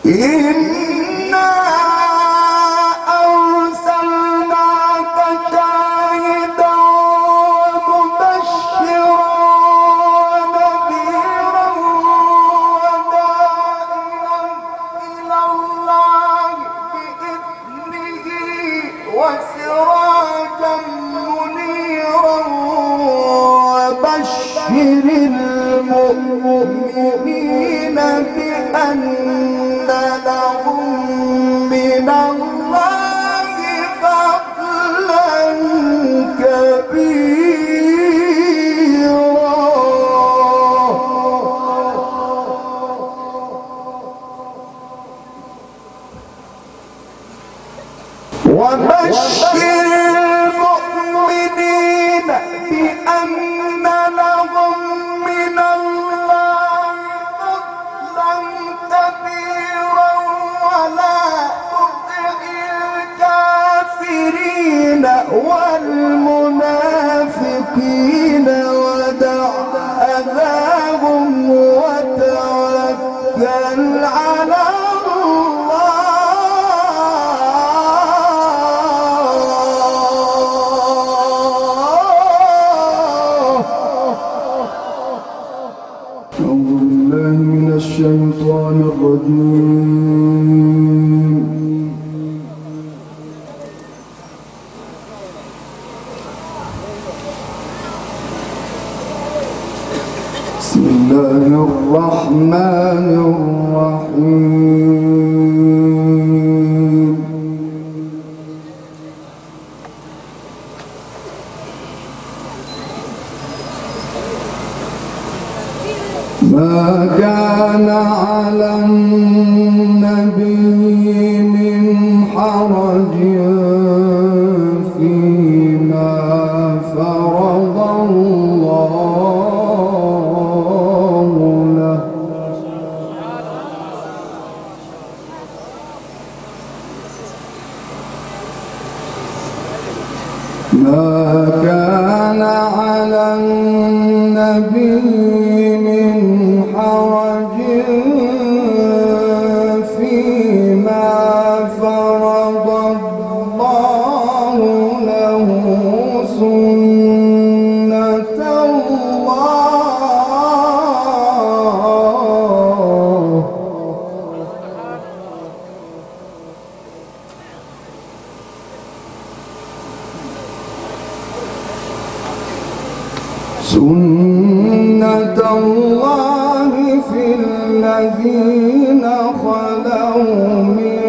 إنا أرسلناك شاهدا ومبشرا ونذيرا وداعيا إلى الله بإذنه وسراجا منيرا وبشر المؤمنين بأن لهم من الله فضلا كبيرا. وبشر المؤمنين بأن لهم من الله فضلا كبيرا ولا تطع الكافرين والمنافقين ودع أذاهم وتوكل على الشيطان الرجيم. بسم الله الرحمن الرحيم. ما كان على النبي من حرج فيما فرض الله له. ما كان على النبي حرج فيما فرض الله له سنة الله سنة الله في الذين خلوا من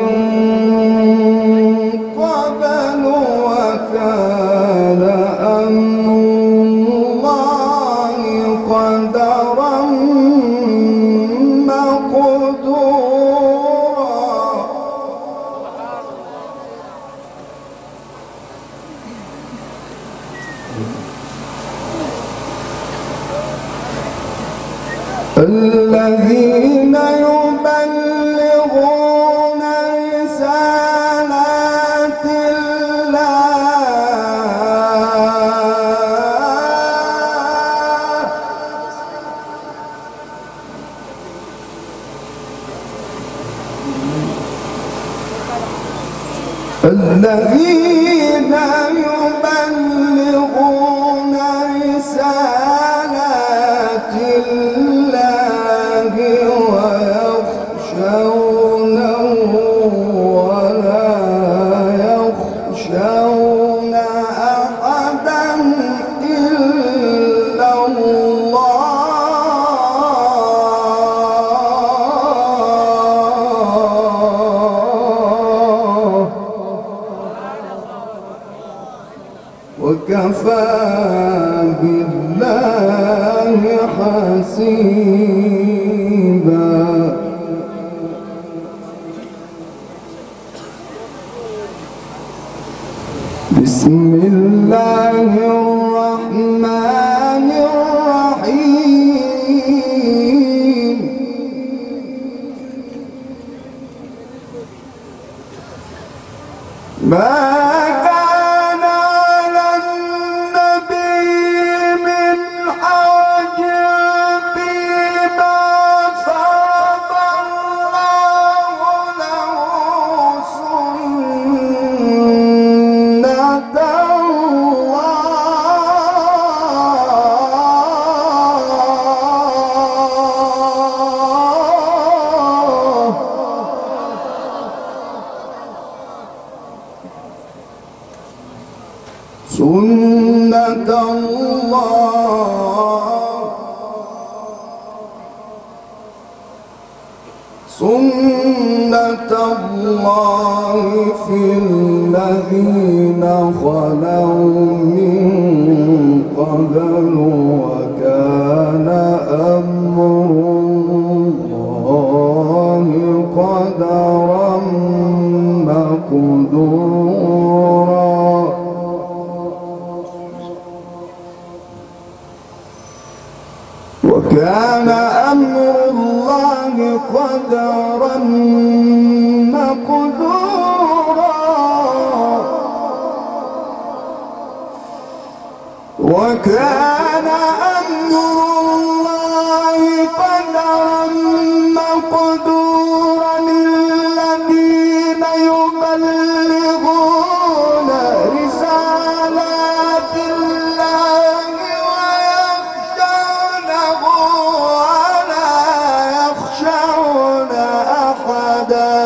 قبل وكان أمر الله قدرا مقدورا. الذين يبلغون رسالات الله الذين يبلغون رسالات الله ويخشونه ولا يخشون أحدا إلا الله وكفى بالله حسيبا. بسم الله الرحمن الرحيم. ما كان على النبي من حرج فيما فرض الله سنة الله في الذين خلوا من قبل وكان أمر الله قدرا مقدورا وكان أمر الله قدرا مقدورا وكان أمر الله قدرا مقدورا الذين يبلغون رسالات الله ويخشونه ولا يخشون أحدا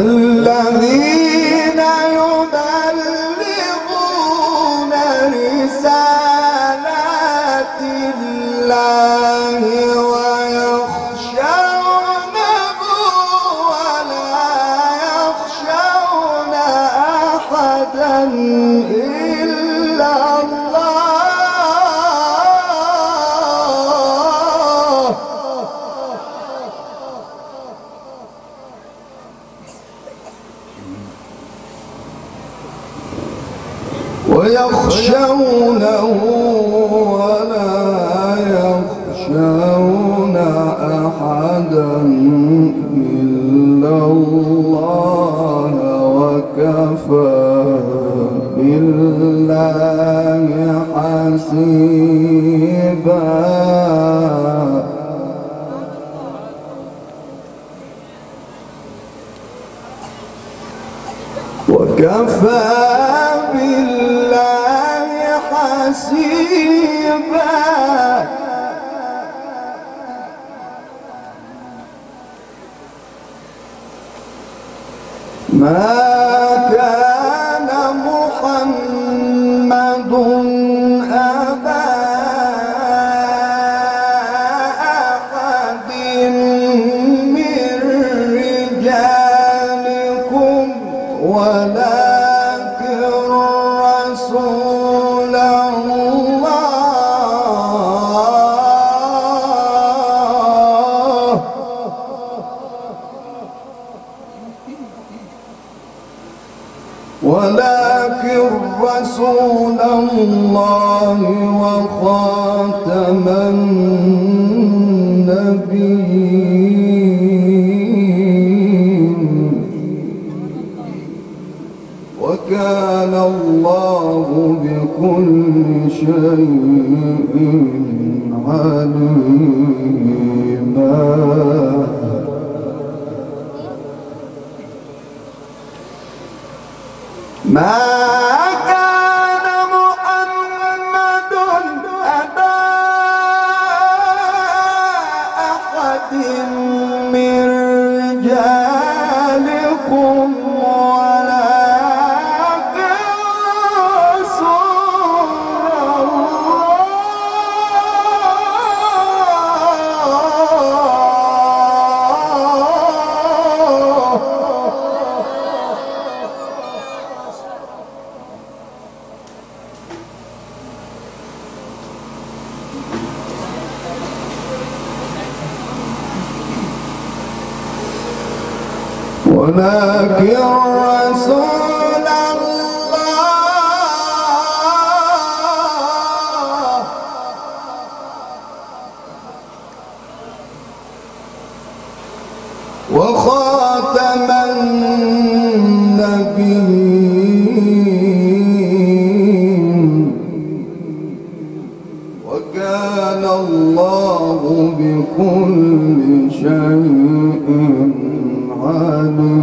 الذين يبلغون رسالات الله ويخشونه ولا يخشون أحدا إلا الله ويخشونه ولا يخشون أحدا إلا الله وكفى بالله حسيبا وكفى بالله حسيبا ما كان محمد أبا أحد من رجالكم ولكن رسول الله وخاتم النبيين وكان الله بكل شيء عليما ما كان محمد أبا أحد من رجالكم ولكن رسول ولكن رسول الله وخاتم النبيين وكان الله بكل شيء عليما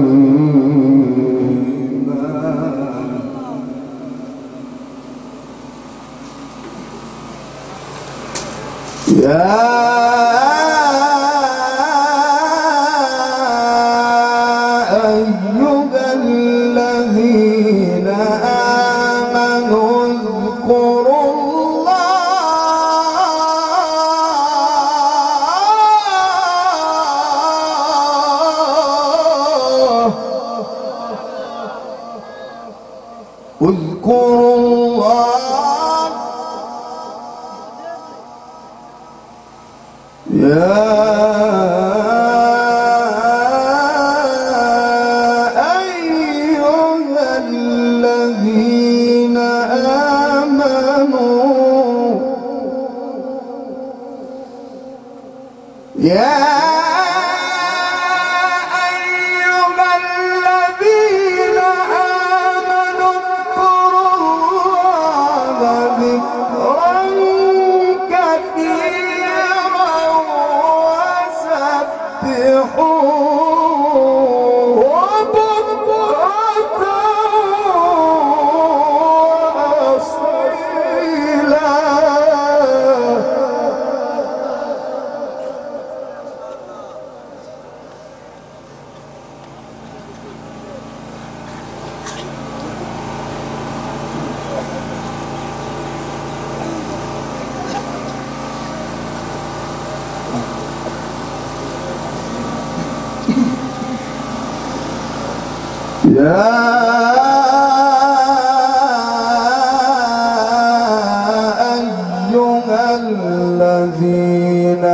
الذين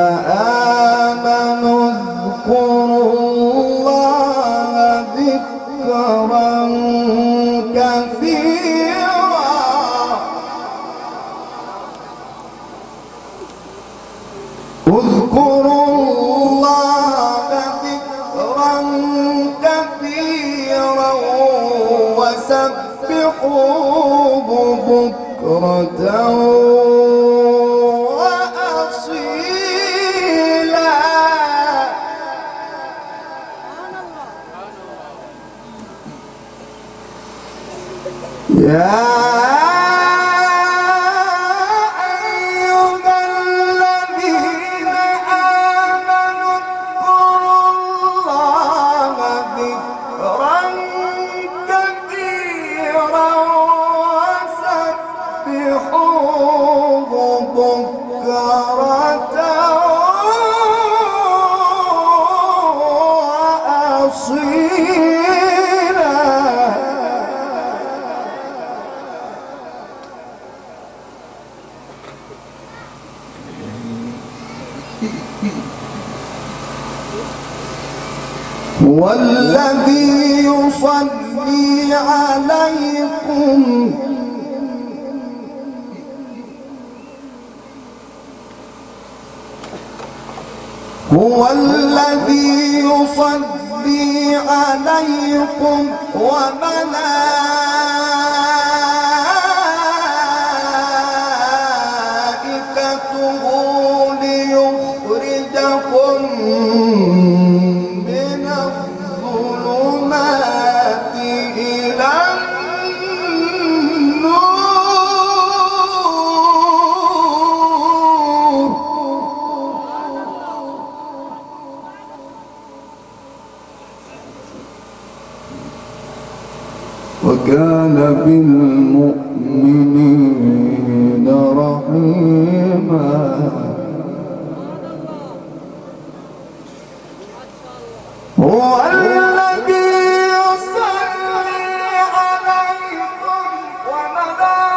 آمنوا اذكروا الله ذكرا كثيرا اذكروا الله ذكرا كثيرا وسبحوه بكرة وأصيلا. يا هو الذي يصلي عليكم هو الذي يصلي عليكم وملائكته ليخرجكم من الظلمات إلى النور. وكان بالمؤمنين رحيما. هو الذي يصلي عليكم وملائكته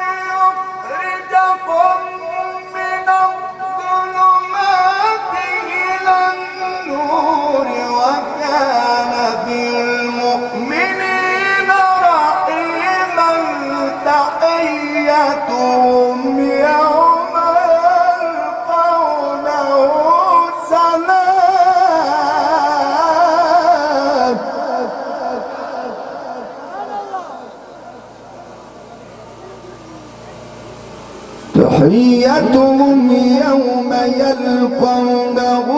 ليخرجكم من الظلمات إلى النور وكان بالمؤمنين رحيما. تحيتهم يوم يلقونه سلام. تحيتهم يوم يلقونه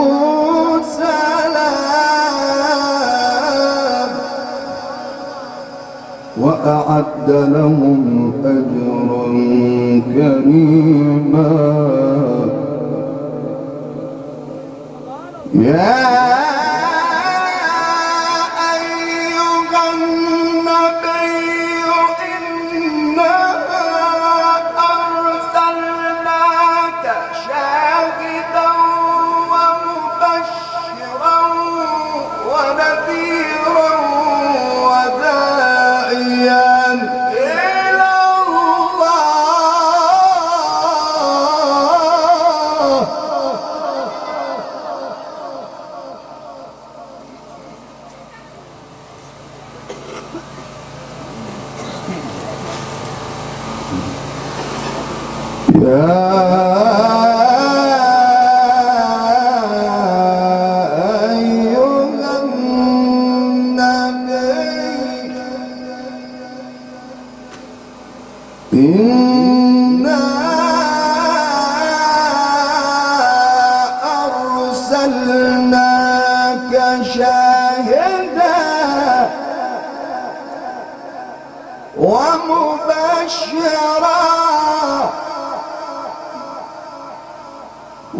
سلام وأعد لهم أجرا كريما. يا أيها النبي إنا أرسلناك شاهدا ومبشرا ونذيرا وداعيا إلى الله. يا أيها النبي إنا أرسلناك أرسلناك شاهدا ومبشرا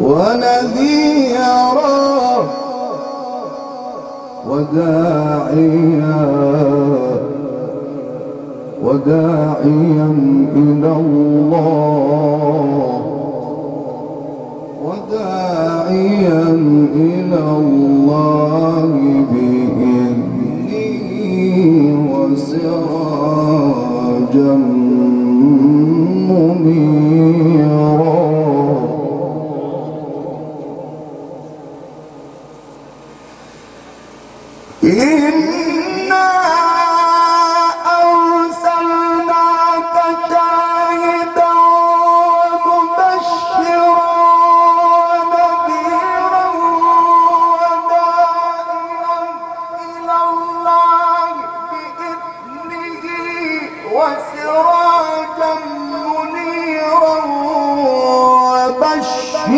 ونذيرا وداعيا إلى الله بإذنه وسراجا منيرا. إنا أرسلناك شاهدا ومبشرا ونذيرا وداعيا إلى الله بإذنه وسراجا منيرا وبشر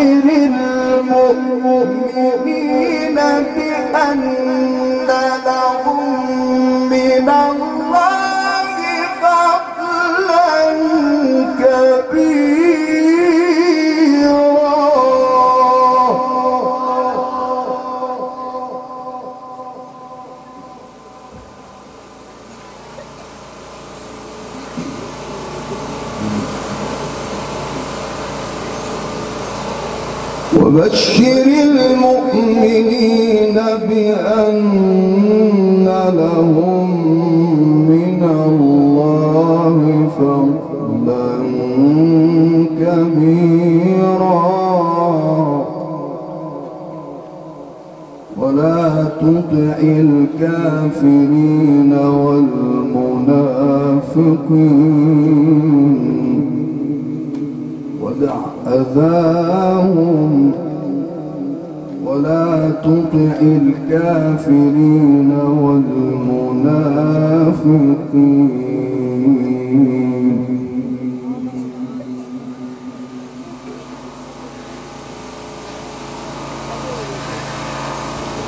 المؤمنين بأن لهم من الله فضلا كبيرا. وبشر المؤمنين بأن لهم من الله فضلا كبيرا. ولا تطع الكافرين والمنافقين ودع أذاهم. ولا تطع الكافرين والمنافقين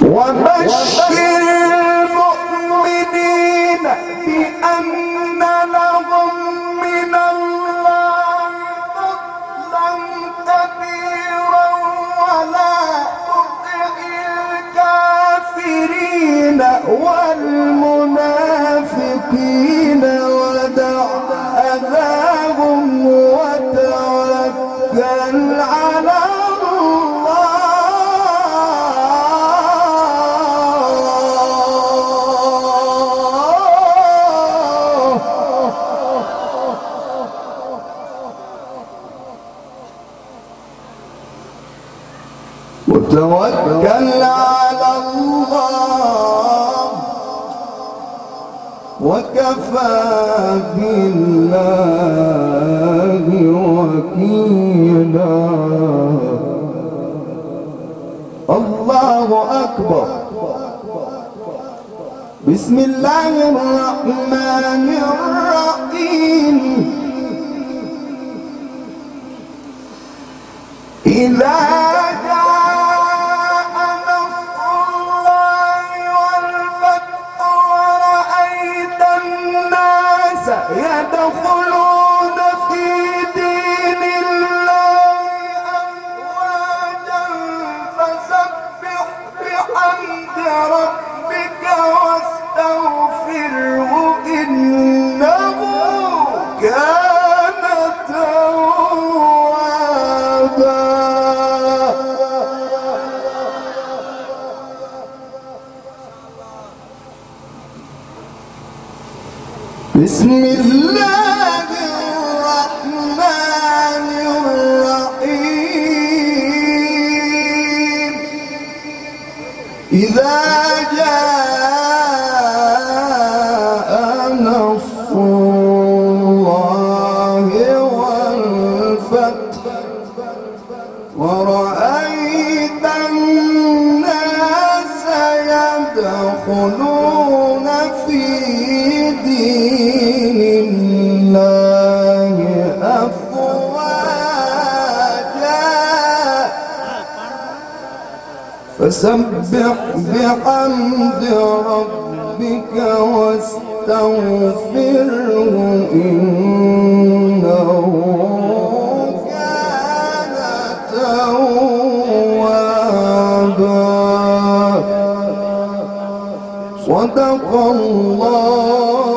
وبشر المؤمنين بأن لهم من الله فضلا كبيرا. ولا تطع الكافرين والمنافقين ودع أذاهم وتوكل على وتوكل على الله وكفى بالله وكيلا. الله أكبر. بسم الله الرحمن الرحيم. إذا يدخلون في دين الله أفواجا فسبح بحمد ربك واستغفره إنه كان توابا. بسم الله الرحمن الرحيم. إذا جاء نصر الله والفتح ورأيت الناس يدخلون في دين الله أفواجا فسبح بحمد ربك واستغفره إنه كان توابا. صدق الله